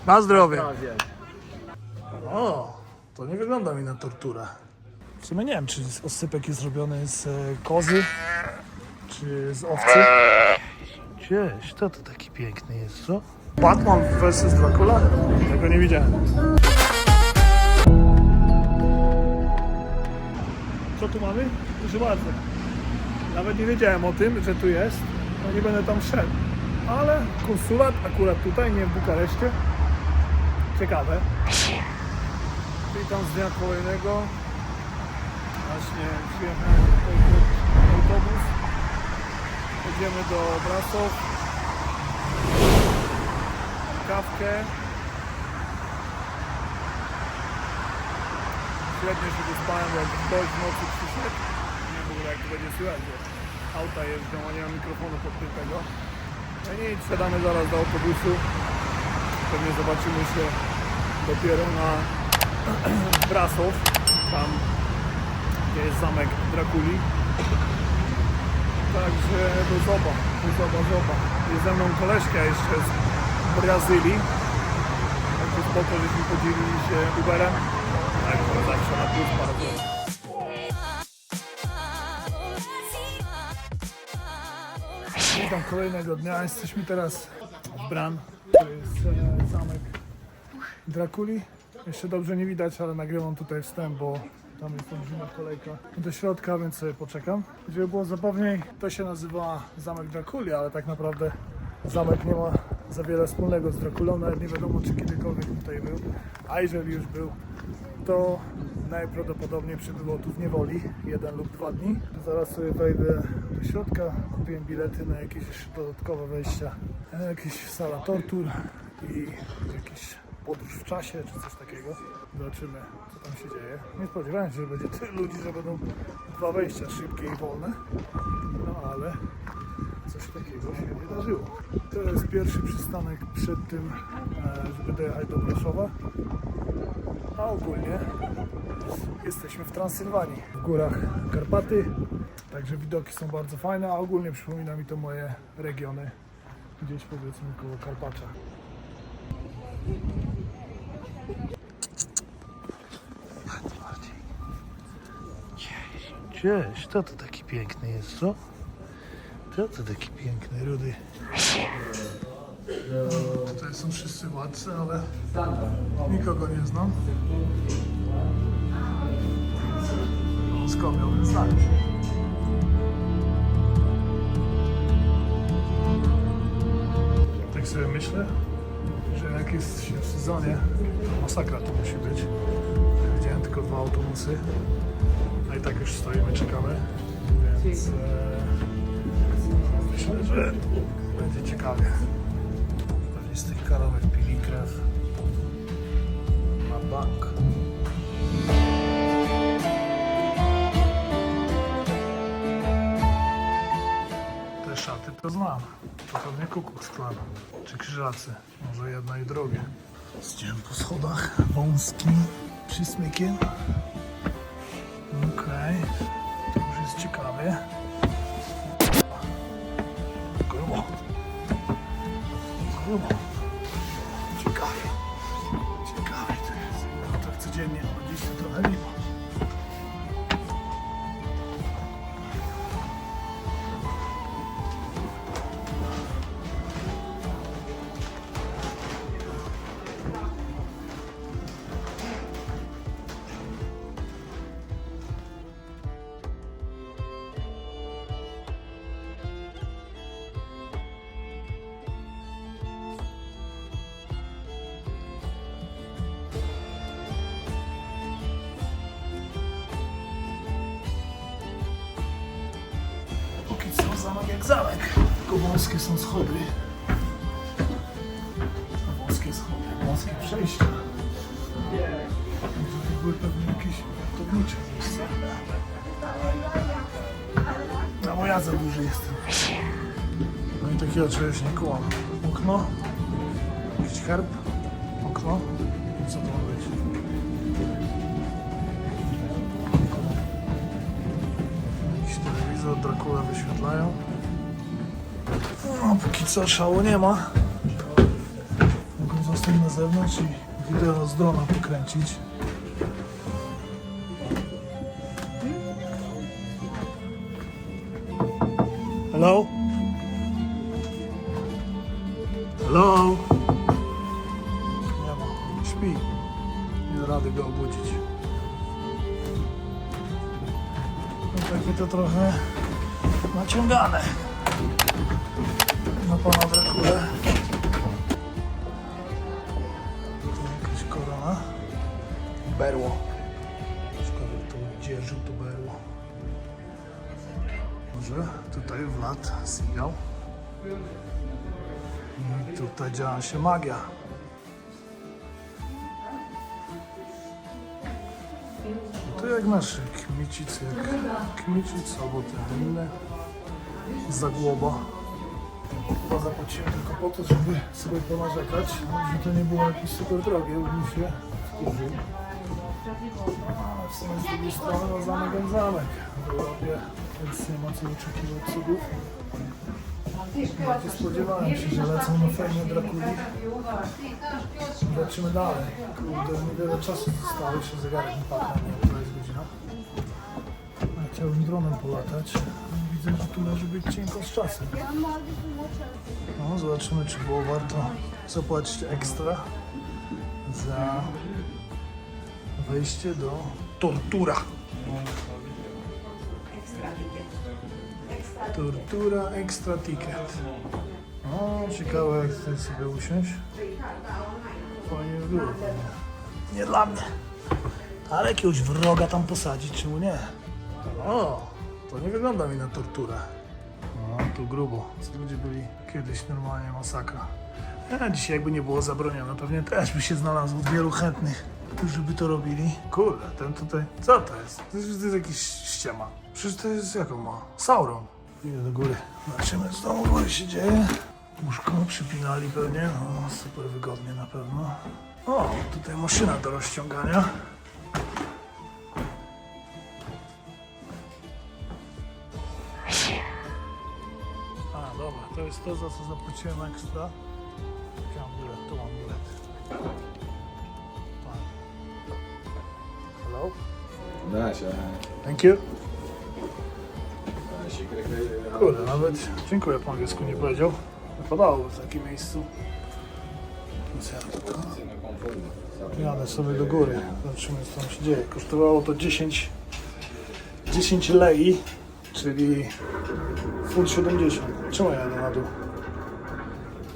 Na zdrowie. O, to nie wygląda mi na torturę. W sumie nie wiem, czy oscypek jest zrobiony z kozy, czy z owcy. Cześć, to taki piękny jest, co? Batman vs Dracula? Tego nie widziałem. Co tu mamy? Proszę bardzo. Nawet nie wiedziałem o tym, że tu jest. No nie będę tam szedł. Ale konsulat akurat tutaj, nie w Bukareszcie. Ciekawe. Witam z dnia kolejnego. Właśnie przyjechałem autobus. Jedziemy do Brasov. Kawkę. Średnio się wyspałem, jak ktoś w nocy przyszedł. Nie wiem w ogóle jak to będzie słychać, bo auta jeżdżą, a nie mam mikrofonu podpiętego. No nic, wsiadamy zaraz do autobusu. Pewnie zobaczymy się dopiero na Brasov, tam gdzie jest zamek Drakuli. Także do zoba. Jest ze mną koleżka jeszcze z Brazylii. Także spoko, żeśmy podzielili się Uberem. Tak, to zawsze na plus bardzo. Witam kolejnego dnia. Jesteśmy teraz w Bran. To jest zamek Drakuli. Jeszcze dobrze nie widać, ale nagrywam tutaj wstęp, bo tam jest olbrzymia kolejka do środka, więc sobie poczekam. Żeby było zabawniej, to się nazywa Zamek Drakuli, ale tak naprawdę zamek nie ma za wiele wspólnego z Drakulą. Nawet nie wiadomo, czy kiedykolwiek tutaj był. A jeżeli już był, to najprawdopodobniej przebywał tu w niewoli 1 lub 2 dni. Zaraz sobie wejdę do środka. Kupiłem bilety na jakieś dodatkowe wejścia. Jakiś sala tortur i jakiś podróż w czasie, czy coś takiego. Zobaczymy, co tam się dzieje. Nie spodziewałem się, że będzie tyle ludzi, że będą 2 wejścia szybkie i wolne. No ale coś takiego się wydarzyło. To jest pierwszy przystanek przed tym, żeby dojechać do Braszowa. A ogólnie jesteśmy w Transylwanii, w górach Karpaty. Także widoki są bardzo fajne, a ogólnie przypomina mi to moje regiony. Gdzieś powiedzmy koło Karpacza. Cześć, to taki piękny jest, co? To taki piękny, rudy. Tutaj są wszyscy władcy, ale nikogo nie znam. Skąd miałbym znać? Tak sobie myślę, że jak jest się w sezonie, to masakra to musi być. Widziałem tylko 2 autobusy, a i tak już stoimy, czekamy, więc myślę, że będzie ciekawie. Pewnie z tych karowek pili krew na bank. Te szaty to znam. To pewnie Ku Klux Klan czy krzyżacy. Może jedno i drugie. Zdziałem po schodach wąskim przysmykiem. Okej. To już jest ciekawie. Grubo. Ciekawie to jest. No tak codziennie, a dziś to trochę lipa. Zamek jak zamek, tylko wąskie są schody. Wąskie schody, wąskie przejścia. To były pewnie jakieś ratownicze miejsca. No bo ja za duży jestem. No i takiego czegoś nie kułam. Okno, jakiś herb, okno. Co to ma być? Jakiś telewizor, Dracula wyświetlają. No, póki co szału nie ma. Mogą jestem na zewnątrz i wideo z drona pokręcić. Hello? Hello? Nie ma, śpi. Nie da rady go obudzić. No takie to trochę naciągane na pana Drakulę. Tu jakaś korona. Berło. Ciekawe kto dzierżył to berło. Może tutaj Vlad sypiał. I tutaj działa się magia. To jak nasze kmicic, albo te inne zagłoba. Chyba zapłaciłem tylko po to, żeby sobie ponarzekać, że to nie było jakieś super drogie, już mi się wkurzył. A w sumie z drugiej strony no zamek jak zamek w Europie, więc nie ma co oczekiwać cudów. Nie spodziewałem się, że lecą na fejmie Drakuli. Zobaczymy dalej. Kurde, niewiele czasu zostało, jeszcze zegarek nie padł, nie wiem, która jest godzina. A chciałbym dronem polatać. Widzę, że tu może być cienko z czasem. No, zobaczymy, czy było warto zapłacić ekstra za wejście do Tortura. Tortura Extra Ticket. No, ciekawe jak tutaj sobie usiąść. Fajnie by było. Nie dla mnie. Ale jakiegoś wroga tam posadzić, czemu nie? O, to nie wygląda mi na torturę. No, tu grubo. Ludzie byli kiedyś normalnie masakra. A dzisiaj jakby nie było zabronione, pewnie też by się znalazło wielu chętnych, żeby to robili. Kurde, ten tutaj... Co to jest? To jest jakiś ściema. Przecież to jest jaką ma? Sauron. Idę do góry. Zobaczymy, co tam u góry się dzieje. Łóżko przypinali pewnie. No, super wygodnie na pewno. O, tutaj maszyna do rozciągania. A, dobra, to jest to, za co zapłaciłem ekstra. Jaki mam bilet? Tu mam bilet. Hello? Nice, Thank you. Kurde, nawet dziękuję po angielsku nie powiedział. Wypadałoby w takim miejscu. Więc ja to jadę sobie do góry. Zobaczymy, co tam się dzieje. Kosztowało to 10 lei, czyli full 70. Czemu ja jadę na dół?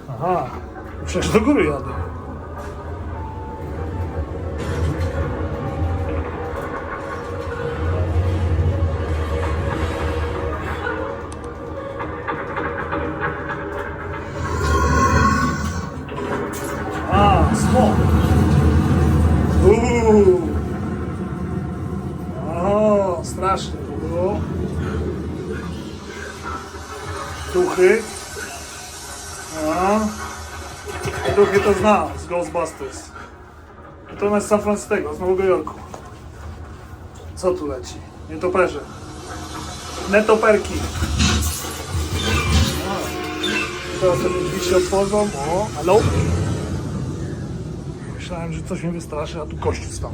Aha, przecież do góry jadę. Smok. O, strasznie to było. Duchy. Duchy to znam z Ghostbusters. Natomiast San Francisco, z Nowego Jorku. Co tu leci? Nietoperze. Netoperki. Teraz te drzwi się otworzą. O, hello? Myślałem, że coś mnie wystraszy, a tu kościół stał.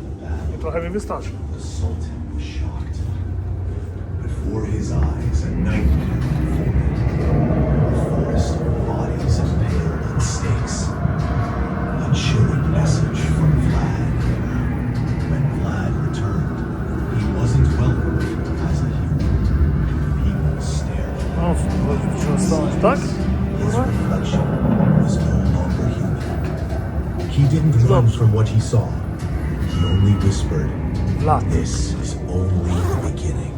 I trochę mnie wystraszył. Before his eyes, a nightmare unfolded. A forest of bodies impaled on stakes. A chilling message from Vlad. When Vlad returned, he wasn't welcomed as a hero. People stared. No, trzeba stanąć, tak? His reflection was no longer human. He didn't run from what he saw. He only whispered, Vlad. "This is only the beginning."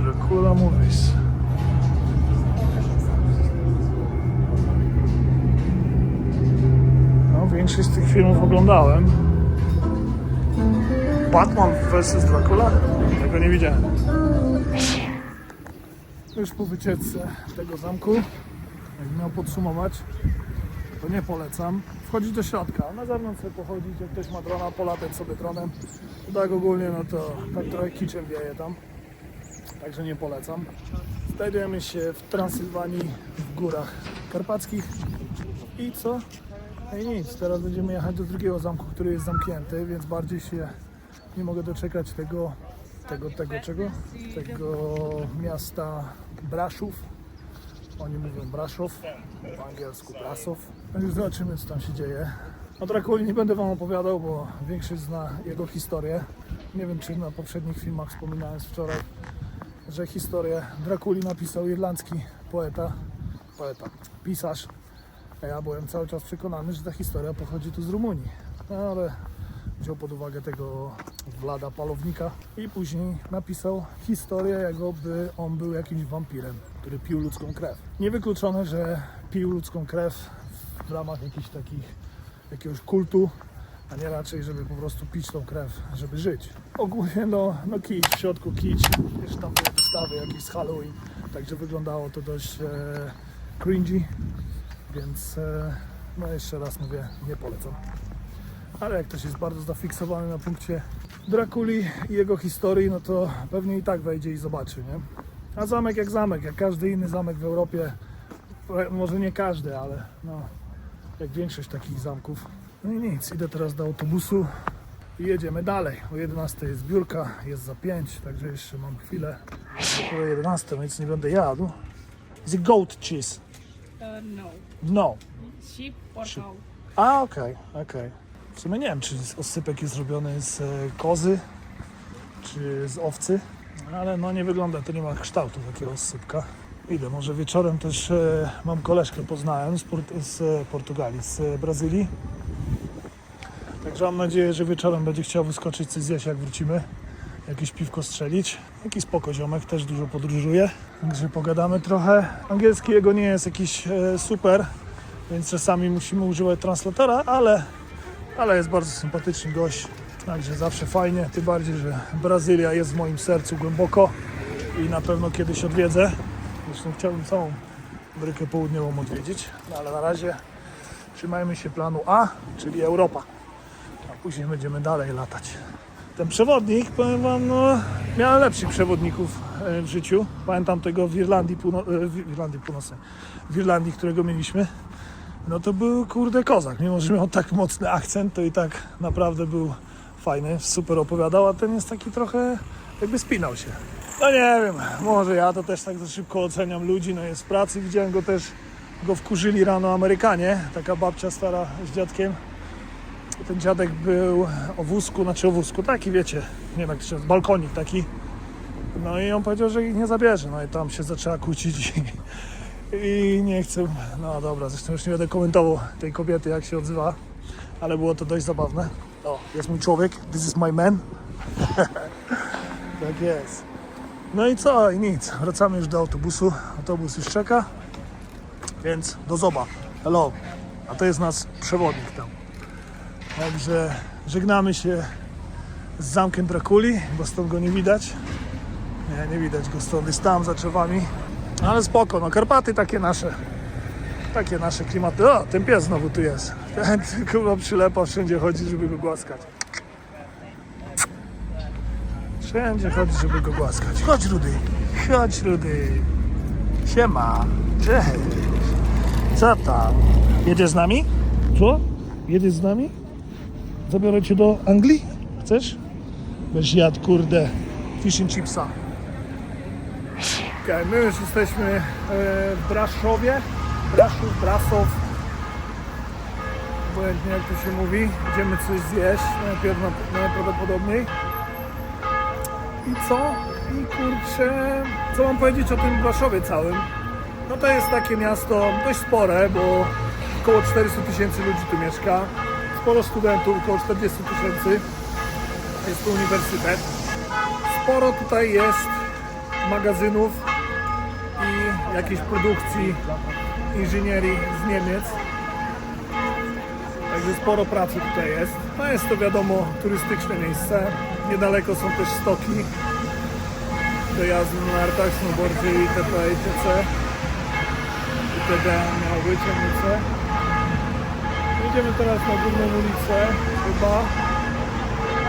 Dracula Movies. No, większość z tych filmów oglądałem. Batman vs Dracula? Tego nie widziałem. Już po wycieczce tego zamku, jakbym miał podsumować, to nie polecam. Wchodzić do środka, na zewnątrz sobie pochodzić, jak ktoś ma drona, polatać sobie dronem. Tak ogólnie, no to tak trochę kiczem wieje tam, także nie polecam. Znajdujemy się w Transylwanii, w górach karpackich i co? No i nic, teraz będziemy jechać do drugiego zamku, który jest zamknięty, więc bardziej się nie mogę doczekać tego miasta Braszów. Oni mówią Braszów, po angielsku Brasov. No już zobaczymy, co tam się dzieje. O Drakuli nie będę wam opowiadał, bo większość zna jego historię. Nie wiem, czy na poprzednich filmach wspominałem wczoraj, że historię Drakuli napisał irlandzki pisarz. A ja byłem cały czas przekonany, że ta historia pochodzi tu z Rumunii. No ale wziął pod uwagę tego Vlada Palownika i później napisał historię, jakoby on był jakimś wampirem, który pił ludzką krew. Niewykluczone, że pił ludzką krew w ramach jakiegoś kultu, a nie raczej, żeby po prostu pić tą krew, żeby żyć. Ogólnie no kicz, w środku kicz, jeszcze tam były wystawy jakieś z Halloween, także wyglądało to dość cringy, więc no jeszcze raz mówię, nie polecam. Ale jak ktoś jest bardzo zafiksowany na punkcie Drakuli i jego historii, no to pewnie i tak wejdzie i zobaczy, nie? A zamek, jak każdy inny zamek w Europie, może nie każdy, ale no, jak większość takich zamków. No i nic, idę teraz do autobusu i jedziemy dalej. O 11 jest zbiórka, jest za 5, także jeszcze mam chwilę. O 11, więc nie będę jadł. Is it goat cheese? No. No. Sheep or cow? A, okej. W sumie nie wiem, czy oscypek jest robiony z kozy, czy z owcy, ale no nie wygląda, to nie ma kształtu takiego oscypka. Idę, może wieczorem też mam koleżkę, poznałem z Portugalii, z Brazylii. Także mam nadzieję, że wieczorem będzie chciał wyskoczyć coś zjeść, jak wrócimy. Jakieś piwko strzelić. Jakiś spoko ziomek, też dużo podróżuje. Także pogadamy trochę. Angielski jego nie jest jakiś super, więc czasami musimy używać translatora, ale jest bardzo sympatyczny gość. Także zawsze fajnie, tym bardziej, że Brazylia jest w moim sercu głęboko i na pewno kiedyś odwiedzę. Zresztą chciałbym całą Amerykę Południową odwiedzić, no ale na razie trzymajmy się planu A, czyli Europa. A później będziemy dalej latać. Ten przewodnik, powiem wam, no, miałem lepszych przewodników w życiu. Pamiętam tego w Irlandii Północnej, w Irlandii, którego mieliśmy. No to był kurde kozak, mimo że miał tak mocny akcent, to i tak naprawdę był fajny, super opowiadał, a ten jest taki trochę jakby spinał się. No nie wiem, może ja to też tak za szybko oceniam ludzi, no jest w pracy, widziałem go wkurzyli rano Amerykanie, taka babcia stara z dziadkiem. Ten dziadek był o wózku, taki wiecie, nie wiem jak to się nazywa, balkonik taki. No i on powiedział, że ich nie zabierze, no i tam się zaczęła kłócić i nie chcę, no dobra, zresztą już nie będę komentował tej kobiety, jak się odzywa, ale było to dość zabawne. O, jest mój człowiek, this is my man. Tak jest. No i co, i nic, wracamy już do autobusu, autobus już czeka, więc do zoba, hello, a to jest nasz przewodnik tam. Także żegnamy się z zamkiem Drakuli, bo stąd go nie widać. Nie widać go stąd, jest tam za drzewami. Ale spoko, no Karpaty takie nasze klimaty. O, ten pies znowu tu jest. Ten kurwa przylepa, wszędzie chodzi, żeby go głaskać. Wszędzie chodzi, żeby go głaskać. Chodź Rudy. Siema, cześć. Co tam? Jedziesz z nami? Co? Jedziesz z nami? Zabiorę cię do Anglii? Chcesz? Będziesz jadł, kurde, fish and chipsa. Okay, my już jesteśmy w Braszowie. Brasov. Obojętnie jak to się mówi. Idziemy coś zjeść, najprawdopodobniej. I co? I kurczę, co mam powiedzieć o tym Braszowie całym? No to jest takie miasto dość spore, bo około 400 000 ludzi tu mieszka. Sporo studentów, około 40 000. Jest tu uniwersytet. Sporo tutaj jest magazynów i jakiejś produkcji inżynierii z Niemiec. Także sporo pracy tutaj jest. No jest to wiadomo turystyczne miejsce. Niedaleko są też stoki do jazdy na nartach, snowboardzie itp. itd. Miało być, Idziemy teraz na główną ulicę, chyba.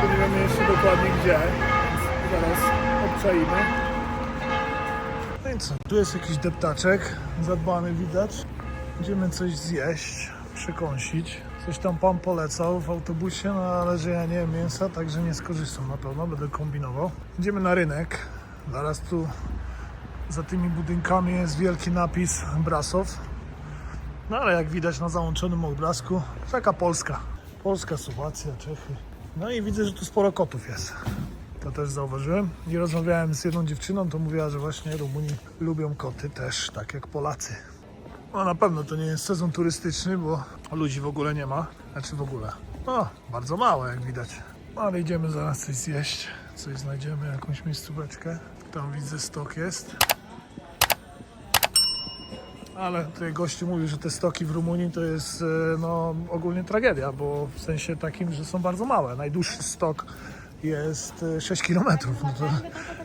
Tu nie wiemy jeszcze dokładnie gdzie, więc zaraz obczaimy. No i co, tu jest jakiś deptaczek, zadbany widać. Idziemy coś zjeść, przekąsić. Coś tam pan polecał w autobusie, no ale że ja nie jem mięsa, także nie skorzystam na pewno, będę kombinował. Idziemy na rynek, zaraz tu za tymi budynkami jest wielki napis Brasov. No ale jak widać na załączonym obrazku, taka Polska. Polska, Słowacja, Czechy. No i widzę, że tu sporo kotów jest. To też zauważyłem. I rozmawiałem z jedną dziewczyną, to mówiła, że właśnie Rumuni lubią koty też, tak jak Polacy. No na pewno to nie jest sezon turystyczny, bo ludzi w ogóle nie ma. Znaczy w ogóle. No, bardzo mało jak widać. No, ale idziemy zaraz coś zjeść. Coś znajdziemy, jakąś miejscóweczkę. Tam widzę stok jest. Ale tutaj gościu mówił, że te stoki w Rumunii to jest no, ogólnie tragedia, bo w sensie takim, że są bardzo małe. Najdłuższy stok jest 6 km. No to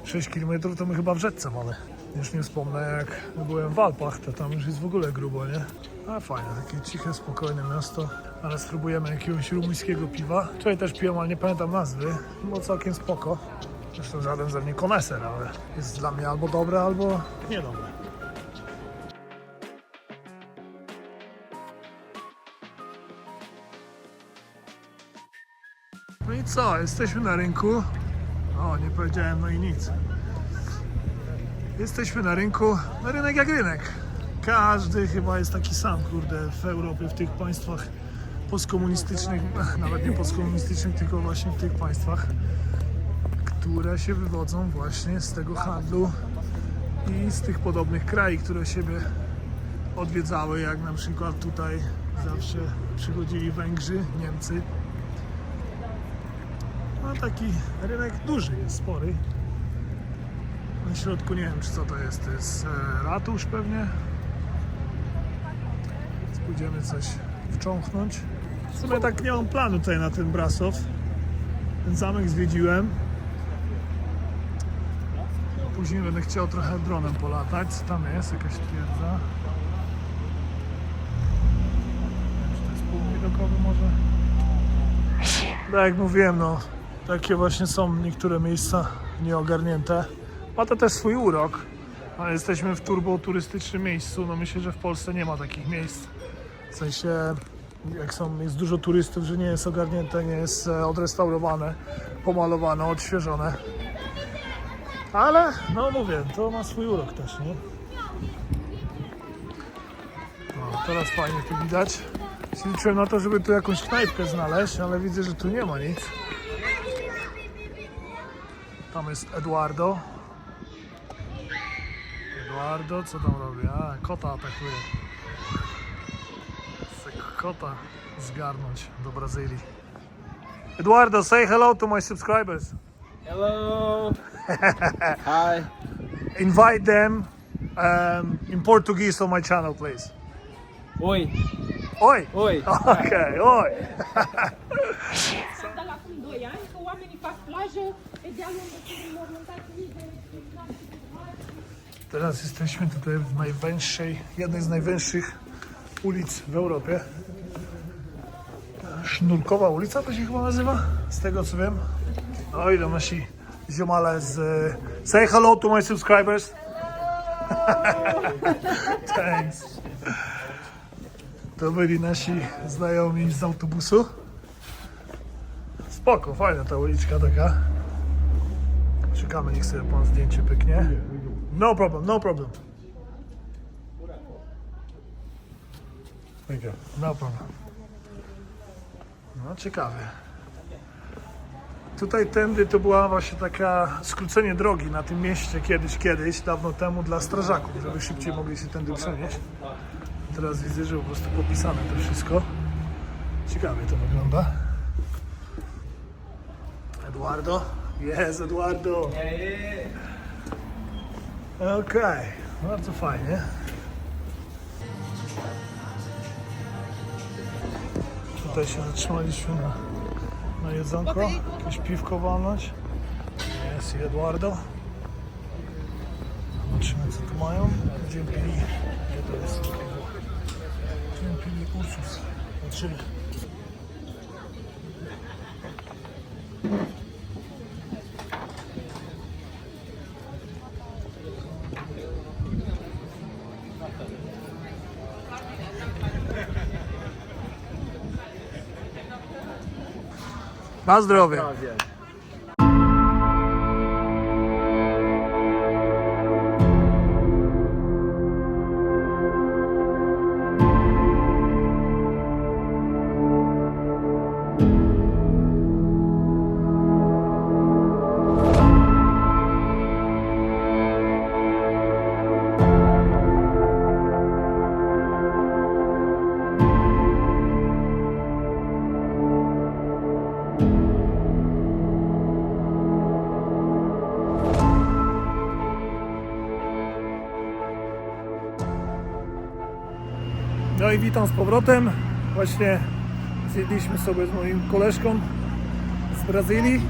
6 km to my chyba w rzece mamy. Już nie wspomnę, jak byłem w Alpach, to tam już jest w ogóle grubo, nie? A fajne, takie ciche, spokojne miasto. Ale spróbujemy jakiegoś rumuńskiego piwa. Wczoraj też piłem, ale nie pamiętam nazwy. Było całkiem spoko. Zresztą żaden ze mnie koneser, ale jest dla mnie albo dobre, albo niedobre. No i co? Jesteśmy na rynku. O, nie powiedziałem, no i nic. Jesteśmy na rynku. No rynek jak rynek. Każdy chyba jest taki sam, kurde, w Europie, w tych państwach postkomunistycznych, nawet nie postkomunistycznych, tylko właśnie w tych państwach, które się wywodzą właśnie z tego handlu i z tych podobnych krajów, które siebie odwiedzały, jak na przykład tutaj zawsze przychodzili Węgrzy, Niemcy. No taki rynek duży jest, spory. Na środku nie wiem, czy co to jest ratusz pewnie. Pójdziemy coś wcząchnąć. W sumie tak nie mam planu tutaj na ten Brasov. Ten zamek zwiedziłem. Później będę chciał trochę dronem polatać. Co tam jest? Jakaś twierdza. Nie wiem, czy to jest półwidokowy może. Tak jak mówiłem, no takie właśnie są niektóre miejsca nieogarnięte. Ma to też swój urok. Ale jesteśmy w turboturystycznym miejscu. No myślę, że w Polsce nie ma takich miejsc. W sensie, jak jest dużo turystów, że nie jest ogarnięte, nie jest odrestaurowane, pomalowane, odświeżone. Ale, no mówię, to ma swój urok też, nie? No, teraz fajnie tu widać. Liczyłem na to, żeby tu jakąś knajpkę znaleźć, ale widzę, że tu nie ma nic. Tam jest Eduardo. Eduardo, co tam robi? A, kota atakuje. Chcę kota zgarnąć do Brazylii. Eduardo, say hello to my subscribers. Hello. Hi. Invite them in Portuguese on my channel, please. Oi. Oi! Oi. Okay, oi! De la acum 2 ani, că oamenii fac plajă pe dealul unde sunt mormântați mii de Teraz jesteśmy tutaj w jednej z najwęższych ulic w Europie. Sznurkowa ulica to się chyba nazywa, z tego co wiem. O, idą nasi ziomale z... Say hello to my subscribers. Thanks. To byli nasi znajomi z autobusu. Spoko, fajna ta uliczka taka. Czekamy, niech sobie pan zdjęcie pyknie. No problem, no problem. Thank you. No problem. No ciekawe. Tutaj tędy to była właśnie taka skrócenie drogi na tym mieście kiedyś, dawno temu dla strażaków, żeby szybciej mogli się tędy przenieść. Teraz widzę, że po prostu popisane to wszystko. Ciekawie to wygląda. Eduardo? Jest Eduardo! Okej, bardzo fajnie. Tutaj się zatrzymaliśmy na jedzonko, jakieś piwko walnąć. Jest i Eduardo. Zobaczymy, co tu mają. Będziemy pili, gdzie to jest? Będziemy pili Ursus. patrzymy. Na zdrowie. No i witam z powrotem. Właśnie zjedliśmy sobie z moim koleżką z Brazylii.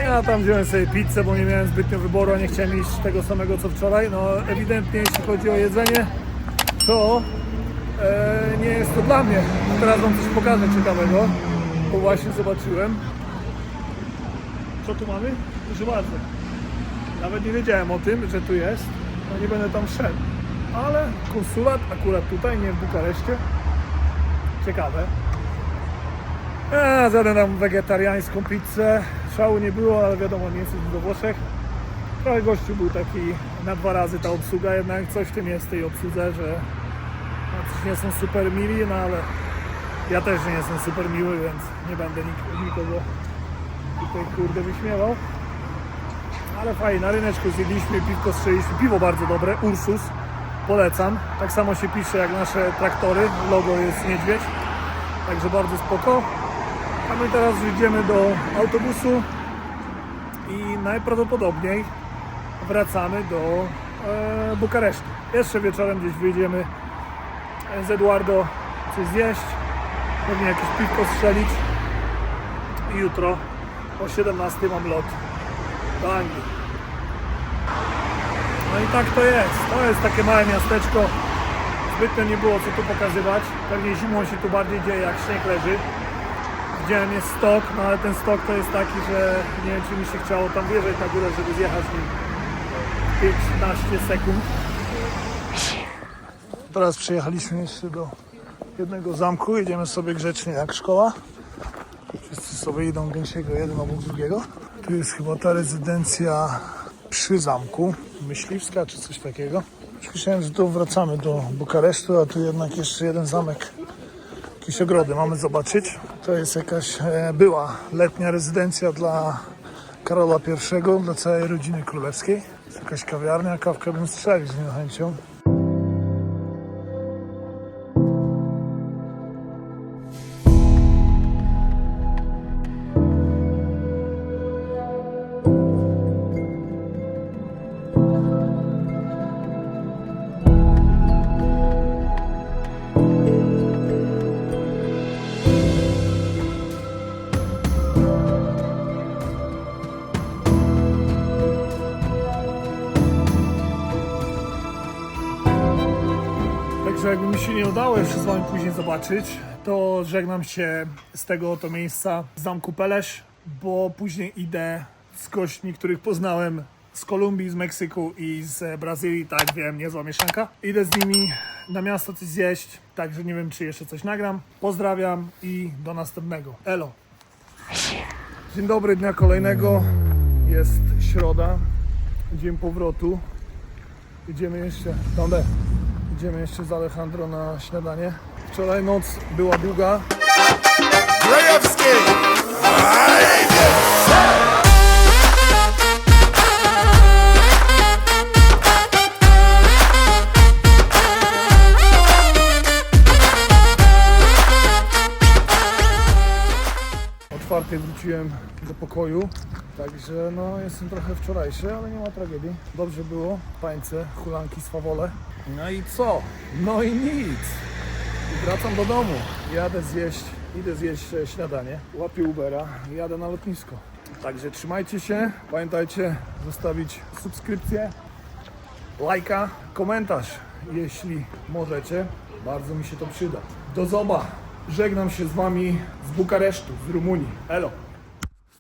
Ja tam wziąłem sobie pizzę, bo nie miałem zbytnio wyboru, a nie chciałem iść tego samego co wczoraj. No ewidentnie jeśli chodzi o jedzenie, to nie jest to dla mnie. Teraz wam coś pokażę ciekawego, bo właśnie zobaczyłem. Co tu mamy? Proszę bardzo. Nawet nie wiedziałem o tym, że tu jest. No nie będę tam szedł. Ale konsulat akurat tutaj, nie w Bukareszcie. Ciekawe. Zjadłem tam wegetariańską pizzę. Szału nie było, ale wiadomo, nie jesteśmy do Włoszech. Trochę gościu był taki na 2 razy ta obsługa, jednak coś w tym jest w tej obsłudze, że coś nie są super mili, no ale ja też nie jestem super miły, więc nie będę nikogo tutaj kurde wyśmiewał. Ale fajnie, na ryneczku zjedliśmy, piwko strzeliśmy, piwo bardzo dobre, Ursus, polecam. Tak samo się pisze jak nasze traktory, logo jest niedźwiedź, także bardzo spoko. A my teraz idziemy do autobusu i najprawdopodobniej wracamy do Bukaresztu. Jeszcze wieczorem gdzieś wyjdziemy z Eduardo coś zjeść, pewnie jakieś piwko strzelić i jutro o 17 mam lot do Anglii. No i tak to jest takie małe miasteczko, zbytnio nie było co tu pokazywać, pewnie zimą się tu bardziej dzieje jak śnieg leży. Widziałem jest stok, no ale ten stok to jest taki, że nie wiem czy mi się chciało tam wjeżdżać na górę, żeby zjechać nim 15 sekund. Teraz przyjechaliśmy jeszcze do jednego zamku, jedziemy sobie grzecznie jak szkoła. Wszyscy sobie idą gęsiego jeden obok drugiego. Tu jest chyba ta rezydencja przy zamku, myśliwska czy coś takiego. Myślałem, że tu wracamy do Bukaresztu, a tu jednak jeszcze jeden zamek. Jakieś ogrody mamy zobaczyć. To jest jakaś była letnia rezydencja dla Karola I, dla całej rodziny królewskiej. Jest jakaś kawiarnia, kawkę bym strzelił z nią chęcią. Także jakby mi się nie udało jeszcze z wami później zobaczyć, to żegnam się z tego oto miejsca, z zamku Pelesz, bo później idę z gośćmi, których poznałem z Kolumbii, z Meksyku i z Brazylii, tak wiem, niezła mieszanka. Idę z nimi na miasto coś zjeść, także nie wiem czy jeszcze coś nagram. Pozdrawiam i do następnego. Elo! Dzień dobry, dnia kolejnego. Jest środa, dzień powrotu. Idziemy jeszcze z Alejandro na śniadanie. Wczoraj noc była długa. Grajewski! O 4:00 wróciłem do pokoju, także no jestem trochę wczorajszy, ale nie ma tragedii. Dobrze było, pańce, hulanki, swawole. No i co? No i nic. I wracam do domu. Idę zjeść śniadanie, łapię Ubera i jadę na lotnisko. Także trzymajcie się, pamiętajcie zostawić subskrypcję, lajka, komentarz, jeśli możecie. Bardzo mi się to przyda. Do zoba. Żegnam się z wami z Bukaresztu, z Rumunii. Elo.